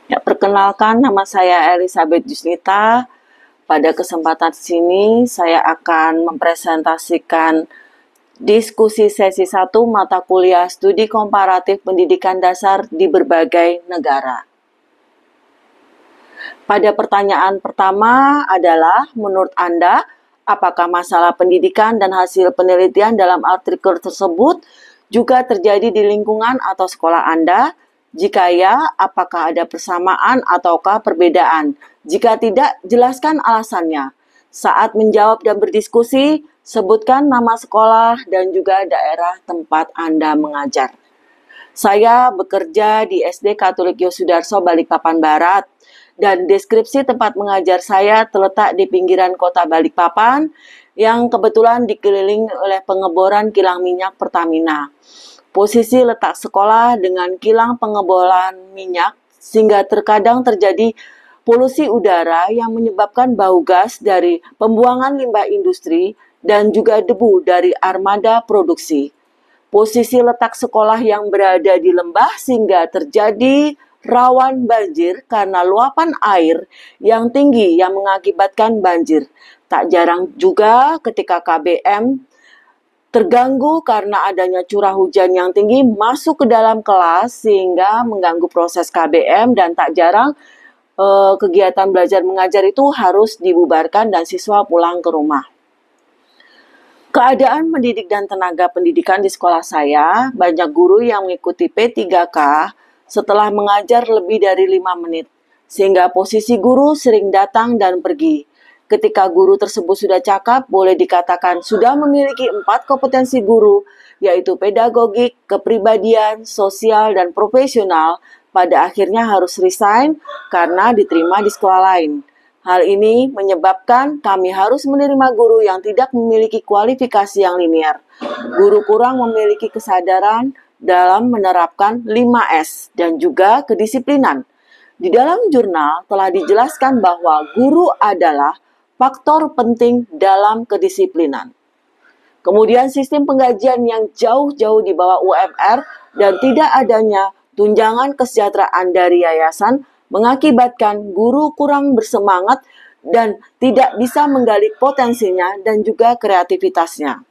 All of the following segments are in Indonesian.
Ya, perkenalkan nama saya Elizabeth Jusnita. Pada kesempatan sini saya akan mempresentasikan diskusi sesi 1 mata kuliah studi komparatif pendidikan dasar di berbagai negara. Pada pertanyaan pertama adalah, menurut Anda, apakah masalah pendidikan dan hasil penelitian dalam artikel tersebut juga terjadi di lingkungan atau sekolah Anda? Jika ya, apakah ada persamaan ataukah perbedaan? Jika tidak, jelaskan alasannya. Saat menjawab dan berdiskusi, sebutkan nama sekolah dan juga daerah tempat Anda mengajar. Saya bekerja di SD Katolik Yosudarso Balikpapan Barat, dan deskripsi tempat mengajar saya terletak di pinggiran kota Balikpapan yang kebetulan dikelilingi oleh pengeboran kilang minyak Pertamina. Posisi letak sekolah dengan kilang pengeboran minyak sehingga terkadang terjadi polusi udara yang menyebabkan bau gas dari pembuangan limbah industri dan juga debu dari armada produksi. Posisi letak sekolah yang berada di lembah sehingga terjadi rawan banjir karena luapan air yang tinggi yang mengakibatkan banjir. Tak jarang juga ketika KBM terganggu karena adanya curah hujan yang tinggi masuk ke dalam kelas sehingga mengganggu proses KBM, dan tak jarang kegiatan belajar mengajar itu harus dibubarkan dan siswa pulang ke rumah. Keadaan mendidik dan tenaga pendidikan di sekolah saya, banyak guru yang mengikuti P3K setelah mengajar lebih dari 5 menit, sehingga posisi guru sering datang dan pergi. Ketika guru tersebut sudah cakap, boleh dikatakan sudah memiliki 4 kompetensi guru, yaitu pedagogik, kepribadian, sosial, dan profesional, pada akhirnya harus resign karena diterima di sekolah lain. Hal ini menyebabkan kami harus menerima guru yang tidak memiliki kualifikasi yang linear. Guru kurang memiliki kesadaran dalam menerapkan 5S dan juga kedisiplinan. Di dalam jurnal telah dijelaskan bahwa guru adalah faktor penting dalam kedisiplinan. Kemudian sistem penggajian yang jauh-jauh di bawah UMR dan tidak adanya tunjangan kesejahteraan dari yayasan mengakibatkan guru kurang bersemangat dan tidak bisa menggali potensinya dan juga kreativitasnya.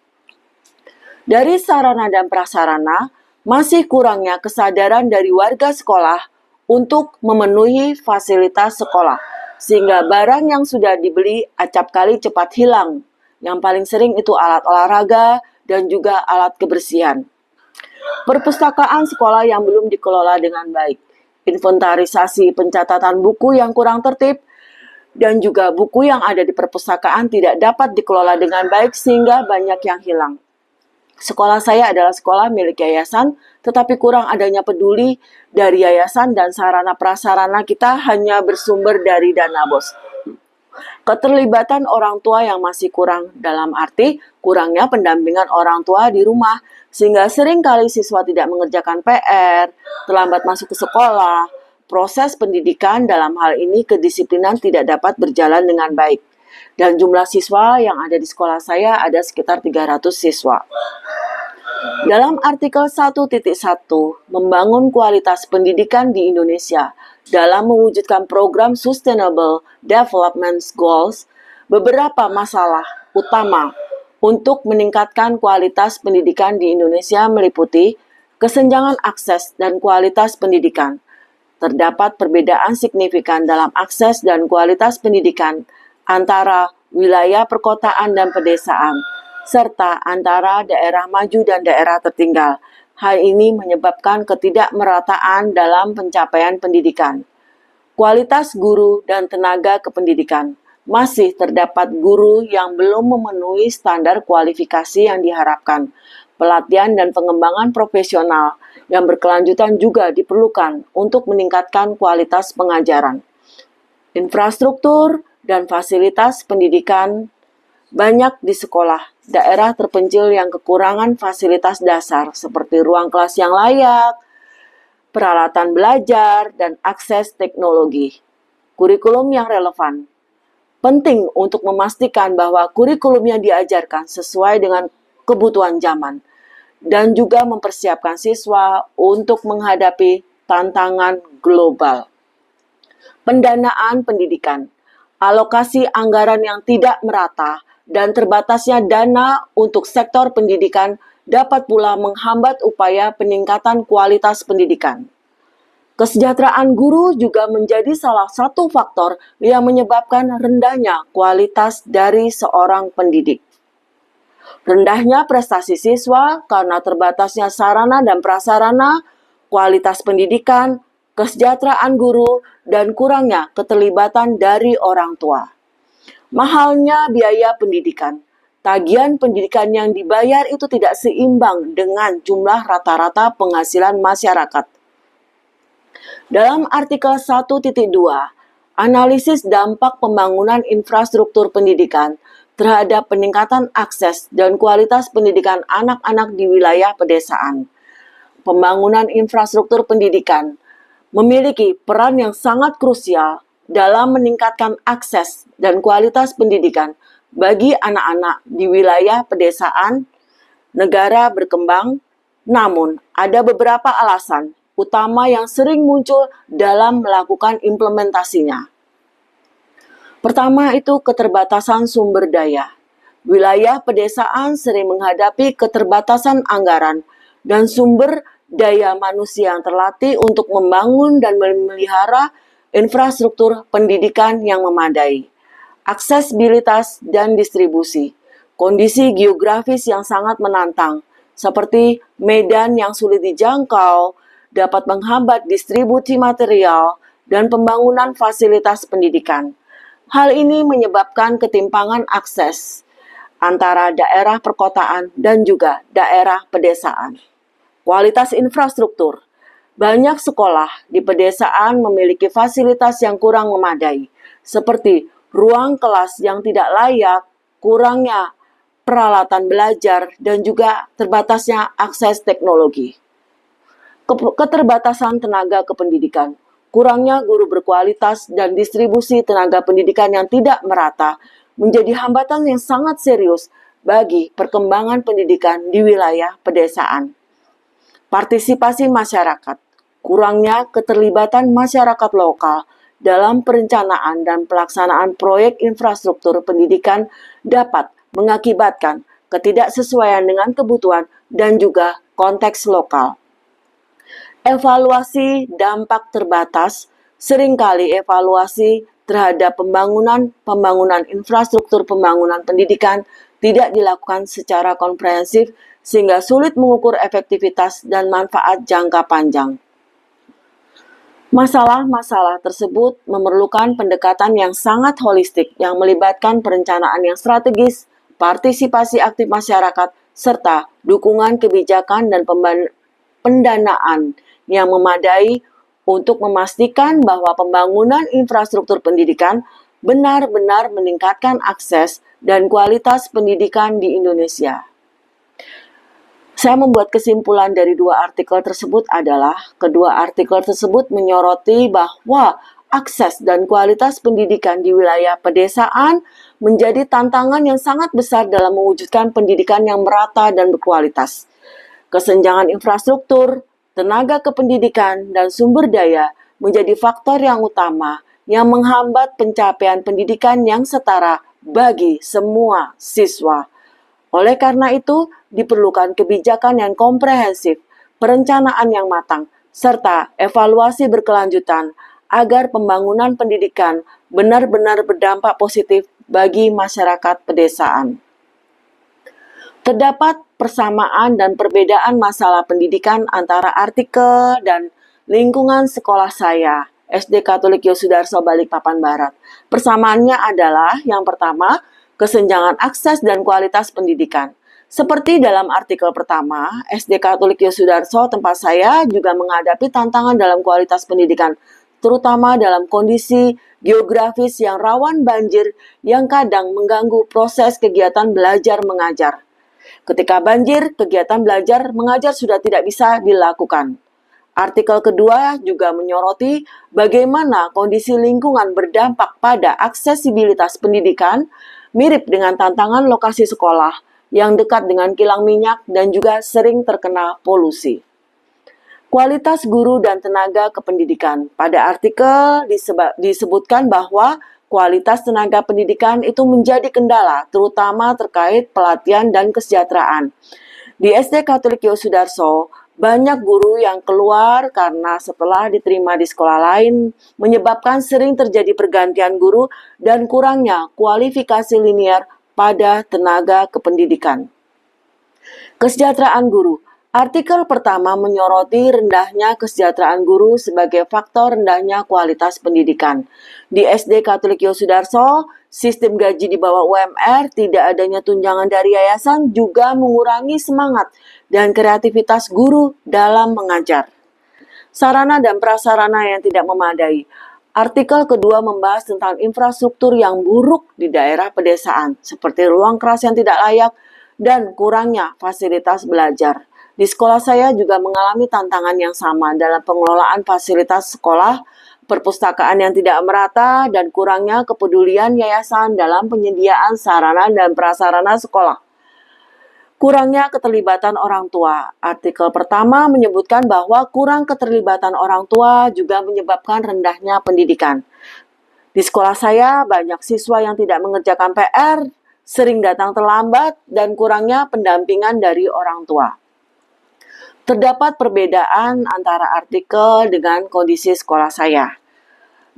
Dari sarana dan prasarana, masih kurangnya kesadaran dari warga sekolah untuk memenuhi fasilitas sekolah, sehingga barang yang sudah dibeli acap kali cepat hilang. Yang paling sering itu alat olahraga dan juga alat kebersihan. Perpustakaan sekolah yang belum dikelola dengan baik, inventarisasi pencatatan buku yang kurang tertib, dan juga buku yang ada di perpustakaan tidak dapat dikelola dengan baik sehingga banyak yang hilang. Sekolah saya adalah sekolah milik yayasan, tetapi kurang adanya peduli dari yayasan dan sarana prasarana kita hanya bersumber dari dana BOS. Keterlibatan orang tua yang masih kurang, dalam arti kurangnya pendampingan orang tua di rumah, sehingga sering kali siswa tidak mengerjakan PR, terlambat masuk ke sekolah. Proses pendidikan dalam hal ini kedisiplinan tidak dapat berjalan dengan baik. Dan jumlah siswa yang ada di sekolah saya ada sekitar 300 siswa. Dalam artikel 1.1, membangun kualitas pendidikan di Indonesia dalam mewujudkan program Sustainable Development Goals, beberapa masalah utama untuk meningkatkan kualitas pendidikan di Indonesia meliputi kesenjangan akses dan kualitas pendidikan. Terdapat perbedaan signifikan dalam akses dan kualitas pendidikan antara wilayah perkotaan dan pedesaan, serta antara daerah maju dan daerah tertinggal. Hal ini menyebabkan ketidakmerataan dalam pencapaian pendidikan. Kualitas guru dan tenaga kependidikan. Masih terdapat guru yang belum memenuhi standar kualifikasi yang diharapkan. Pelatihan dan pengembangan profesional yang berkelanjutan juga diperlukan untuk meningkatkan kualitas pengajaran. Infrastruktur dan fasilitas pendidikan banyak di sekolah daerah terpencil yang kekurangan fasilitas dasar seperti ruang kelas yang layak, peralatan belajar, dan akses teknologi. Kurikulum yang relevan. Penting untuk memastikan bahwa kurikulum yang diajarkan sesuai dengan kebutuhan zaman dan juga mempersiapkan siswa untuk menghadapi tantangan global. Pendanaan pendidikan, alokasi anggaran yang tidak merata, dan terbatasnya dana untuk sektor pendidikan dapat pula menghambat upaya peningkatan kualitas pendidikan. Kesejahteraan guru juga menjadi salah satu faktor yang menyebabkan rendahnya kualitas dari seorang pendidik. Rendahnya prestasi siswa karena terbatasnya sarana dan prasarana, kualitas pendidikan, kesejahteraan guru, dan kurangnya keterlibatan dari orang tua. Mahalnya biaya pendidikan. Tagihan pendidikan yang dibayar itu tidak seimbang dengan jumlah rata-rata penghasilan masyarakat. Dalam artikel 1.2, analisis dampak pembangunan infrastruktur pendidikan terhadap peningkatan akses dan kualitas pendidikan anak-anak di wilayah pedesaan. Pembangunan infrastruktur pendidikan memiliki peran yang sangat krusial dalam meningkatkan akses dan kualitas pendidikan bagi anak-anak di wilayah pedesaan, negara berkembang. Namun, ada beberapa alasan utama yang sering muncul dalam melakukan implementasinya. Pertama itu keterbatasan sumber daya. Wilayah pedesaan sering menghadapi keterbatasan anggaran dan sumber daya manusia yang terlatih untuk membangun dan memelihara infrastruktur pendidikan yang memadai. Aksesibilitas dan distribusi. Kondisi geografis yang sangat menantang, seperti medan yang sulit dijangkau, dapat menghambat distribusi material dan pembangunan fasilitas pendidikan. Hal ini menyebabkan ketimpangan akses antara daerah perkotaan dan juga daerah pedesaan. Kualitas infrastruktur. Banyak sekolah di pedesaan memiliki fasilitas yang kurang memadai, seperti ruang kelas yang tidak layak, kurangnya peralatan belajar, dan juga terbatasnya akses teknologi. Keterbatasan tenaga kependidikan. Kurangnya guru berkualitas dan distribusi tenaga pendidikan yang tidak merata menjadi hambatan yang sangat serius bagi perkembangan pendidikan di wilayah pedesaan. Partisipasi masyarakat. Kurangnya keterlibatan masyarakat lokal dalam perencanaan dan pelaksanaan proyek infrastruktur pendidikan dapat mengakibatkan ketidaksesuaian dengan kebutuhan dan juga konteks lokal. Evaluasi dampak terbatas. Seringkali evaluasi terhadap pembangunan infrastruktur pembangunan pendidikan tidak dilakukan secara komprehensif sehingga sulit mengukur efektivitas dan manfaat jangka panjang. Masalah-masalah tersebut memerlukan pendekatan yang sangat holistik yang melibatkan perencanaan yang strategis, partisipasi aktif masyarakat, serta dukungan kebijakan dan pendanaan yang memadai untuk memastikan bahwa pembangunan infrastruktur pendidikan benar-benar meningkatkan akses dan kualitas pendidikan di Indonesia. Saya membuat kesimpulan dari dua artikel tersebut adalah kedua artikel tersebut menyoroti bahwa akses dan kualitas pendidikan di wilayah pedesaan menjadi tantangan yang sangat besar dalam mewujudkan pendidikan yang merata dan berkualitas. Kesenjangan infrastruktur, tenaga kependidikan, dan sumber daya menjadi faktor yang utama yang menghambat pencapaian pendidikan yang setara bagi semua siswa. Oleh karena itu, diperlukan kebijakan yang komprehensif, perencanaan yang matang, serta evaluasi berkelanjutan agar pembangunan pendidikan benar-benar berdampak positif bagi masyarakat pedesaan. Terdapat persamaan dan perbedaan masalah pendidikan antara artikel dan lingkungan sekolah saya, SD Katolik Yosudarso Balikpapan Barat. Persamaannya adalah yang pertama, kesenjangan akses dan kualitas pendidikan. Seperti dalam artikel pertama, SD Katolik Yosudarso tempat saya juga menghadapi tantangan dalam kualitas pendidikan, terutama dalam kondisi geografis yang rawan banjir yang kadang mengganggu proses kegiatan belajar mengajar. Ketika banjir, kegiatan belajar mengajar sudah tidak bisa dilakukan. Artikel kedua juga menyoroti bagaimana kondisi lingkungan berdampak pada aksesibilitas pendidikan, mirip dengan tantangan lokasi sekolah yang dekat dengan kilang minyak dan juga sering terkena polusi. Kualitas guru dan tenaga kependidikan. Pada artikel disebutkan bahwa kualitas tenaga pendidikan itu menjadi kendala, terutama terkait pelatihan dan kesejahteraan. Di SD Katolik Yosudarso, banyak guru yang keluar karena setelah diterima di sekolah lain, menyebabkan sering terjadi pergantian guru dan kurangnya kualifikasi linier pada tenaga kependidikan. Kesejahteraan guru. Artikel pertama menyoroti rendahnya kesejahteraan guru sebagai faktor rendahnya kualitas pendidikan. Di SD Katolik Yosudarso, sistem gaji di bawah UMR, tidak adanya tunjangan dari yayasan juga mengurangi semangat dan kreativitas guru dalam mengajar. Sarana dan prasarana yang tidak memadai. Artikel kedua membahas tentang infrastruktur yang buruk di daerah pedesaan, seperti ruang kelas yang tidak layak dan kurangnya fasilitas belajar. Di sekolah saya juga mengalami tantangan yang sama dalam pengelolaan fasilitas sekolah, perpustakaan yang tidak merata, dan kurangnya kepedulian yayasan dalam penyediaan sarana dan prasarana sekolah. Kurangnya keterlibatan orang tua. Artikel pertama menyebutkan bahwa kurang keterlibatan orang tua juga menyebabkan rendahnya pendidikan. Di sekolah saya, banyak siswa yang tidak mengerjakan PR, sering datang terlambat, dan kurangnya pendampingan dari orang tua. Terdapat perbedaan antara artikel dengan kondisi sekolah saya.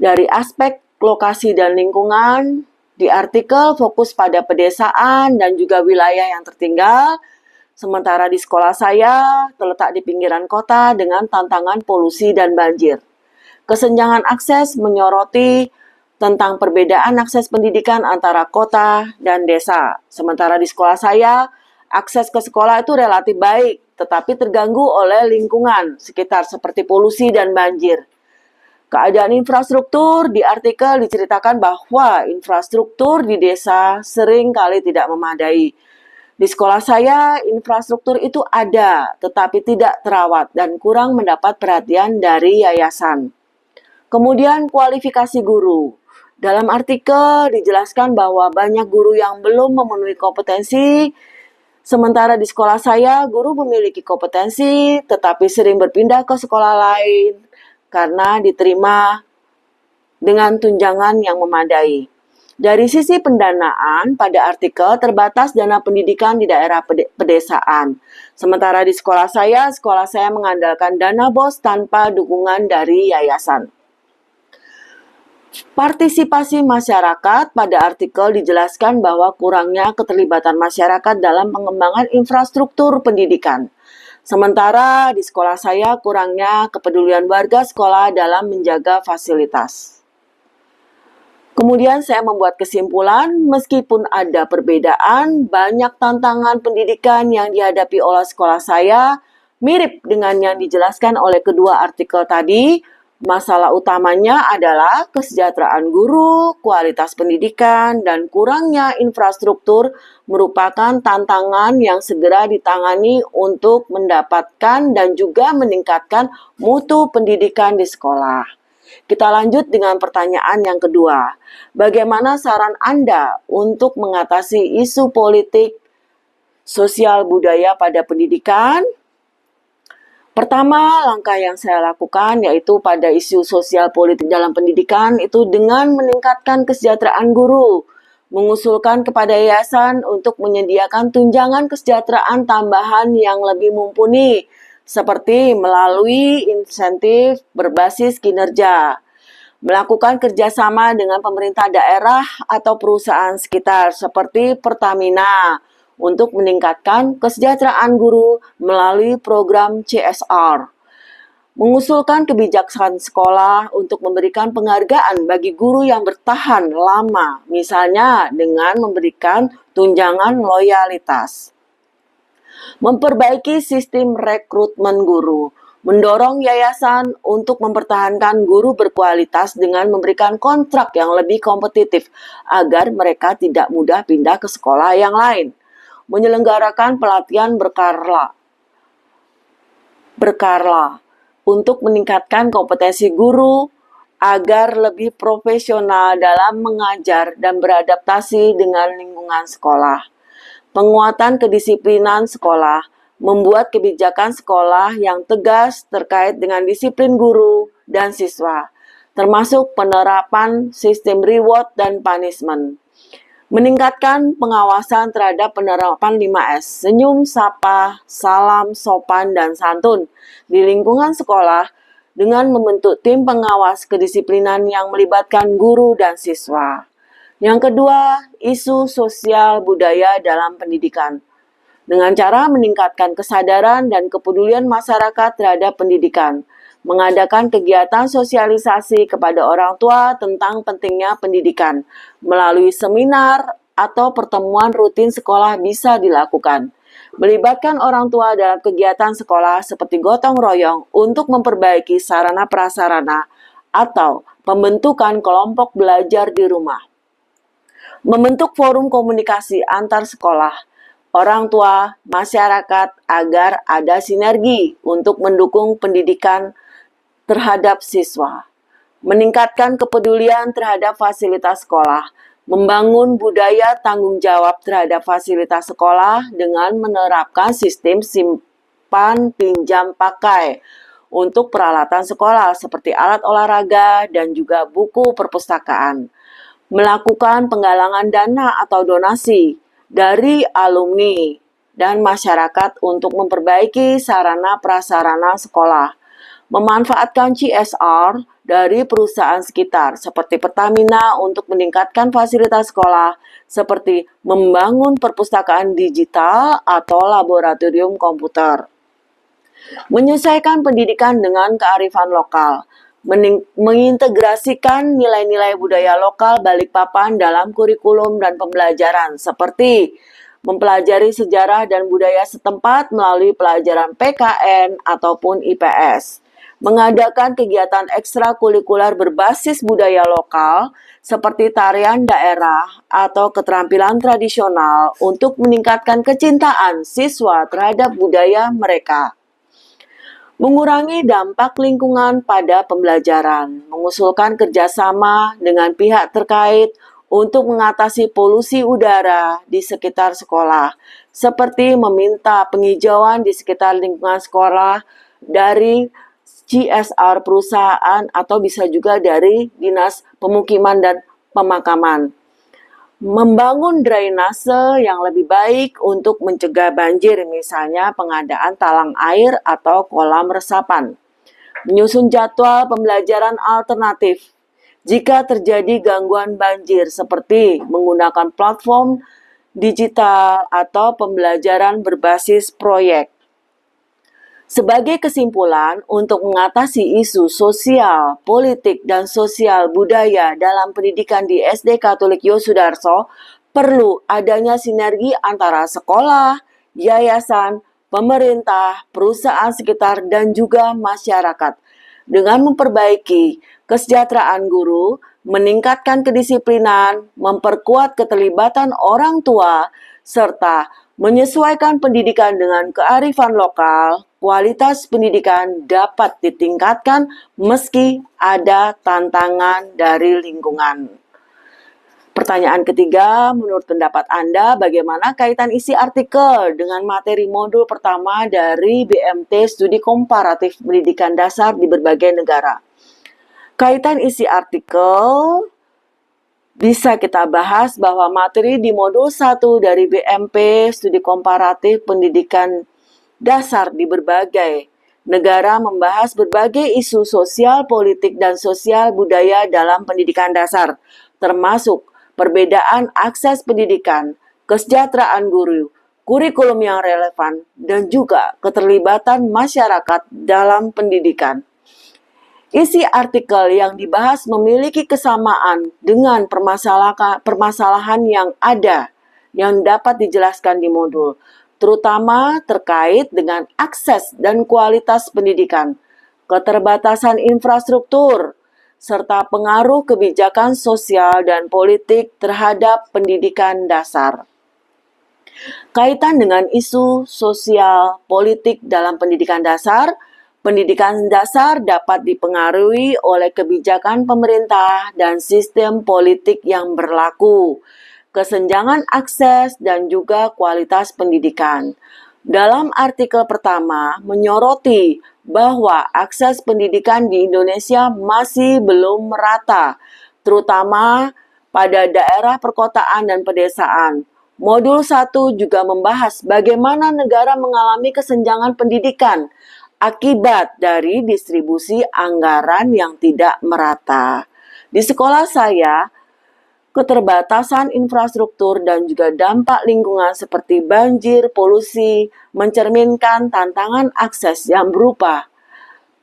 Dari aspek lokasi dan lingkungan, di artikel fokus pada pedesaan dan juga wilayah yang tertinggal, sementara di sekolah saya terletak di pinggiran kota dengan tantangan polusi dan banjir. Kesenjangan akses menyoroti tentang perbedaan akses pendidikan antara kota dan desa. Sementara di sekolah saya, akses ke sekolah itu relatif baik, tetapi terganggu oleh lingkungan sekitar seperti polusi dan banjir. Keadaan infrastruktur di artikel diceritakan bahwa infrastruktur di desa sering kali tidak memadai. Di sekolah saya, infrastruktur itu ada, tetapi tidak terawat dan kurang mendapat perhatian dari yayasan. Kemudian kualifikasi guru. Dalam artikel dijelaskan bahwa banyak guru yang belum memenuhi kompetensi. Sementara di sekolah saya, guru memiliki kompetensi tetapi sering berpindah ke sekolah lain karena diterima dengan tunjangan yang memadai. Dari sisi pendanaan, pada artikel terbatas dana pendidikan di daerah pedesaan. Sementara di sekolah saya mengandalkan dana BOS tanpa dukungan dari yayasan. Partisipasi masyarakat. Pada artikel dijelaskan bahwa kurangnya keterlibatan masyarakat dalam pengembangan infrastruktur pendidikan. Sementara di sekolah saya kurangnya kepedulian warga sekolah dalam menjaga fasilitas. Kemudian saya membuat kesimpulan, meskipun ada perbedaan, banyak tantangan pendidikan yang dihadapi oleh sekolah saya mirip dengan yang dijelaskan oleh kedua artikel tadi. Masalah utamanya adalah kesejahteraan guru, kualitas pendidikan, dan kurangnya infrastruktur merupakan tantangan yang segera ditangani untuk mendapatkan dan juga meningkatkan mutu pendidikan di sekolah. Kita lanjut dengan pertanyaan yang kedua. Bagaimana saran Anda untuk mengatasi isu politik, sosial, budaya pada pendidikan? Pertama, langkah yang saya lakukan yaitu pada isu sosial politik dalam pendidikan itu dengan meningkatkan kesejahteraan guru, mengusulkan kepada yayasan untuk menyediakan tunjangan kesejahteraan tambahan yang lebih mumpuni, seperti melalui insentif berbasis kinerja, melakukan kerjasama dengan pemerintah daerah atau perusahaan sekitar seperti Pertamina, untuk meningkatkan kesejahteraan guru melalui program CSR. Mengusulkan kebijakan sekolah untuk memberikan penghargaan bagi guru yang bertahan lama, misalnya dengan memberikan tunjangan loyalitas. Memperbaiki sistem rekrutmen guru. Mendorong yayasan untuk mempertahankan guru berkualitas dengan memberikan kontrak yang lebih kompetitif agar mereka tidak mudah pindah ke sekolah yang lain. Menyelenggarakan pelatihan berkala untuk meningkatkan kompetensi guru agar lebih profesional dalam mengajar dan beradaptasi dengan lingkungan sekolah. Penguatan kedisiplinan sekolah. membuat kebijakan sekolah yang tegas terkait dengan disiplin guru dan siswa, termasuk penerapan sistem reward dan punishment. Meningkatkan pengawasan terhadap penerapan 5S, senyum, sapa, salam, sopan, dan santun di lingkungan sekolah dengan membentuk tim pengawas kedisiplinan yang melibatkan guru dan siswa. Yang kedua, isu sosial budaya dalam pendidikan. Dengan cara meningkatkan kesadaran dan kepedulian masyarakat terhadap pendidikan, mengadakan kegiatan sosialisasi kepada orang tua tentang pentingnya pendidikan, melalui seminar atau pertemuan rutin sekolah bisa dilakukan. Melibatkan orang tua dalam kegiatan sekolah seperti gotong royong untuk memperbaiki sarana prasarana atau pembentukan kelompok belajar di rumah. Membentuk forum komunikasi antar sekolah, orang tua, masyarakat agar ada sinergi untuk mendukung pendidikan terhadap siswa. Meningkatkan kepedulian terhadap fasilitas sekolah, membangun budaya tanggung jawab terhadap fasilitas sekolah dengan menerapkan sistem simpan pinjam pakai untuk peralatan sekolah seperti alat olahraga dan juga buku perpustakaan. Melakukan penggalangan dana atau donasi dari alumni dan masyarakat untuk memperbaiki sarana prasarana sekolah. Memanfaatkan CSR dari perusahaan sekitar seperti Pertamina untuk meningkatkan fasilitas sekolah seperti membangun perpustakaan digital atau laboratorium komputer. Menyesuaikan pendidikan dengan kearifan lokal, mengintegrasikan nilai-nilai budaya lokal Balikpapan dalam kurikulum dan pembelajaran seperti mempelajari sejarah dan budaya setempat melalui pelajaran PKN ataupun IPS. Mengadakan kegiatan ekstrakurikuler berbasis budaya lokal seperti tarian daerah atau keterampilan tradisional untuk meningkatkan kecintaan siswa terhadap budaya mereka. Mengurangi dampak lingkungan pada pembelajaran, mengusulkan kerjasama dengan pihak terkait untuk mengatasi polusi udara di sekitar sekolah, seperti meminta penghijauan di sekitar lingkungan sekolah dari CSR perusahaan atau bisa juga dari Dinas Pemukiman dan Pemakaman. Membangun drainase yang lebih baik untuk mencegah banjir, misalnya pengadaan talang air atau kolam resapan. Menyusun jadwal pembelajaran alternatif jika terjadi gangguan banjir seperti menggunakan platform digital atau pembelajaran berbasis proyek. Sebagai kesimpulan, untuk mengatasi isu sosial, politik, dan sosial budaya dalam pendidikan di SD Katolik Yosudarso, perlu adanya sinergi antara sekolah, yayasan, pemerintah, perusahaan sekitar, dan juga masyarakat. Dengan memperbaiki kesejahteraan guru, meningkatkan kedisiplinan, memperkuat keterlibatan orang tua, serta menyesuaikan pendidikan dengan kearifan lokal, kualitas pendidikan dapat ditingkatkan meski ada tantangan dari lingkungan. Pertanyaan ketiga, menurut pendapat Anda, bagaimana kaitan isi artikel dengan materi modul pertama dari BMT Studi Komparatif Pendidikan Dasar di berbagai negara? Kaitan isi artikel bisa kita bahas bahwa materi di modul 1 dari BMP Studi Komparatif Pendidikan Dasar di berbagai negara membahas berbagai isu sosial, politik, dan sosial budaya dalam pendidikan dasar, termasuk perbedaan akses pendidikan, kesejahteraan guru, kurikulum yang relevan, dan juga keterlibatan masyarakat dalam pendidikan. Isi artikel yang dibahas memiliki kesamaan dengan permasalahan yang ada yang dapat dijelaskan di modul, terutama terkait dengan akses dan kualitas pendidikan, keterbatasan infrastruktur, serta pengaruh kebijakan sosial dan politik terhadap pendidikan dasar. Kaitan dengan isu sosial politik dalam pendidikan dasar, pendidikan dasar dapat dipengaruhi oleh kebijakan pemerintah dan sistem politik yang berlaku, kesenjangan akses dan juga kualitas pendidikan. Dalam artikel pertama menyoroti bahwa akses pendidikan di Indonesia masih belum merata, terutama pada daerah perkotaan dan pedesaan. Modul 1 juga membahas bagaimana negara mengalami kesenjangan pendidikan akibat dari distribusi anggaran yang tidak merata. Di sekolah saya, keterbatasan infrastruktur dan juga dampak lingkungan seperti banjir, polusi, mencerminkan tantangan akses yang berupa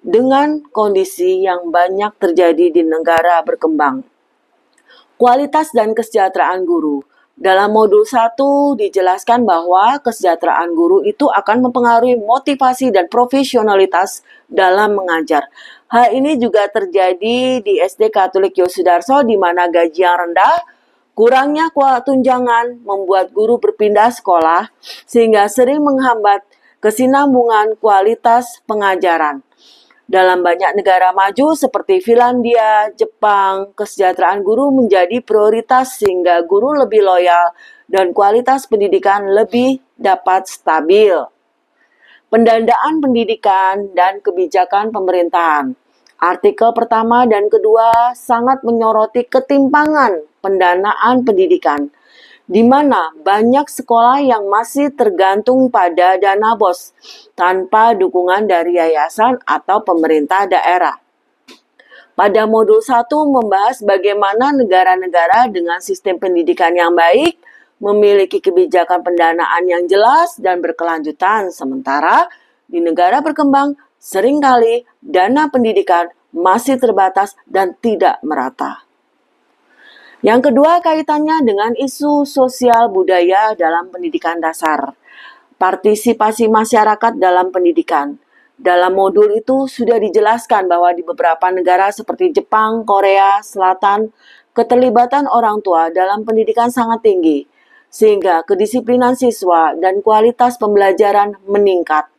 dengan kondisi yang banyak terjadi di negara berkembang. Kualitas dan kesejahteraan guru. Dalam modul 1 dijelaskan bahwa kesejahteraan guru itu akan mempengaruhi motivasi dan profesionalitas dalam mengajar. Hal ini juga terjadi di SD Katolik Yosudarso di mana gaji yang rendah, kurangnya kuota tunjangan membuat guru berpindah sekolah sehingga sering menghambat kesinambungan kualitas pengajaran. Dalam banyak negara maju seperti Finlandia, Jepang, kesejahteraan guru menjadi prioritas sehingga guru lebih loyal dan kualitas pendidikan lebih dapat stabil. Pendanaan pendidikan dan kebijakan pemerintahan. Artikel pertama dan kedua sangat menyoroti ketimpangan pendanaan pendidikan, di mana banyak sekolah yang masih tergantung pada dana BOS tanpa dukungan dari yayasan atau pemerintah daerah. Pada modul 1 membahas bagaimana negara-negara dengan sistem pendidikan yang baik memiliki kebijakan pendanaan yang jelas dan berkelanjutan, sementara di negara berkembang seringkali dana pendidikan masih terbatas dan tidak merata. Yang kedua kaitannya dengan isu sosial budaya dalam pendidikan dasar. Partisipasi masyarakat dalam pendidikan. Dalam modul itu sudah dijelaskan bahwa di beberapa negara seperti Jepang, Korea Selatan, keterlibatan orang tua dalam pendidikan sangat tinggi, sehingga kedisiplinan siswa dan kualitas pembelajaran meningkat.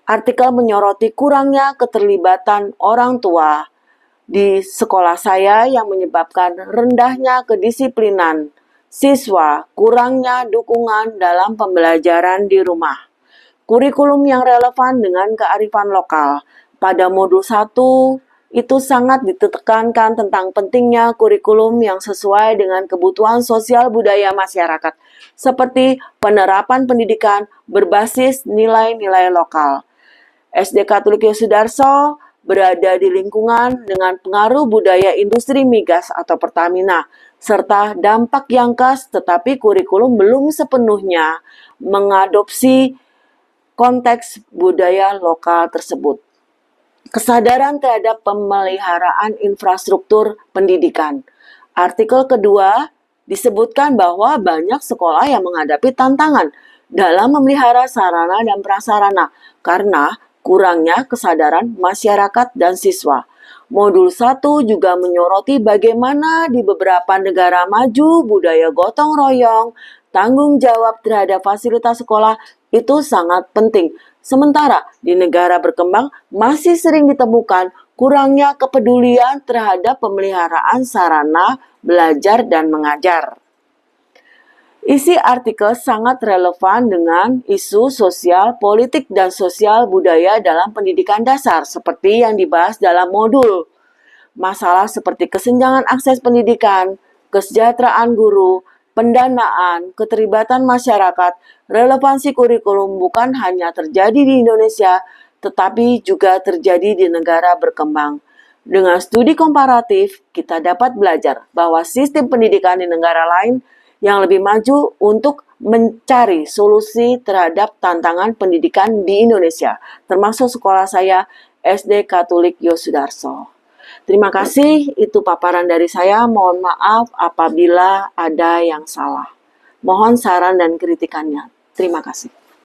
Artikel menyoroti kurangnya keterlibatan orang tua di sekolah saya yang menyebabkan rendahnya kedisiplinan siswa, kurangnya dukungan dalam pembelajaran di rumah. Kurikulum yang relevan dengan kearifan lokal. Pada modul 1 itu sangat ditekankan tentang pentingnya kurikulum yang sesuai dengan kebutuhan sosial budaya masyarakat, seperti penerapan pendidikan berbasis nilai-nilai lokal. SD Katolik Yosudarso berada di lingkungan dengan pengaruh budaya industri migas atau Pertamina, serta dampak yang khas, tetapi kurikulum belum sepenuhnya mengadopsi konteks budaya lokal tersebut. Kesadaran terhadap pemeliharaan infrastruktur pendidikan. Artikel kedua disebutkan bahwa banyak sekolah yang menghadapi tantangan dalam memelihara sarana dan prasarana karena kurangnya kesadaran masyarakat dan siswa. Modul 1 juga menyoroti bagaimana di beberapa negara maju budaya gotong royong, tanggung jawab terhadap fasilitas sekolah itu sangat penting. Sementara di negara berkembang masih sering ditemukan kurangnya kepedulian terhadap pemeliharaan sarana belajar dan mengajar. Isi artikel sangat relevan dengan isu sosial, politik, dan sosial budaya dalam pendidikan dasar seperti yang dibahas dalam modul. Masalah seperti kesenjangan akses pendidikan, kesejahteraan guru, pendanaan, keterlibatan masyarakat, relevansi kurikulum bukan hanya terjadi di Indonesia, tetapi juga terjadi di negara berkembang. Dengan studi komparatif, kita dapat belajar bahwa sistem pendidikan di negara lain yang lebih maju untuk mencari solusi terhadap tantangan pendidikan di Indonesia, termasuk sekolah saya SD Katolik Yosudarso. Terima kasih, itu paparan dari saya. Mohon maaf apabila ada yang salah. Mohon saran dan kritikannya. Terima kasih.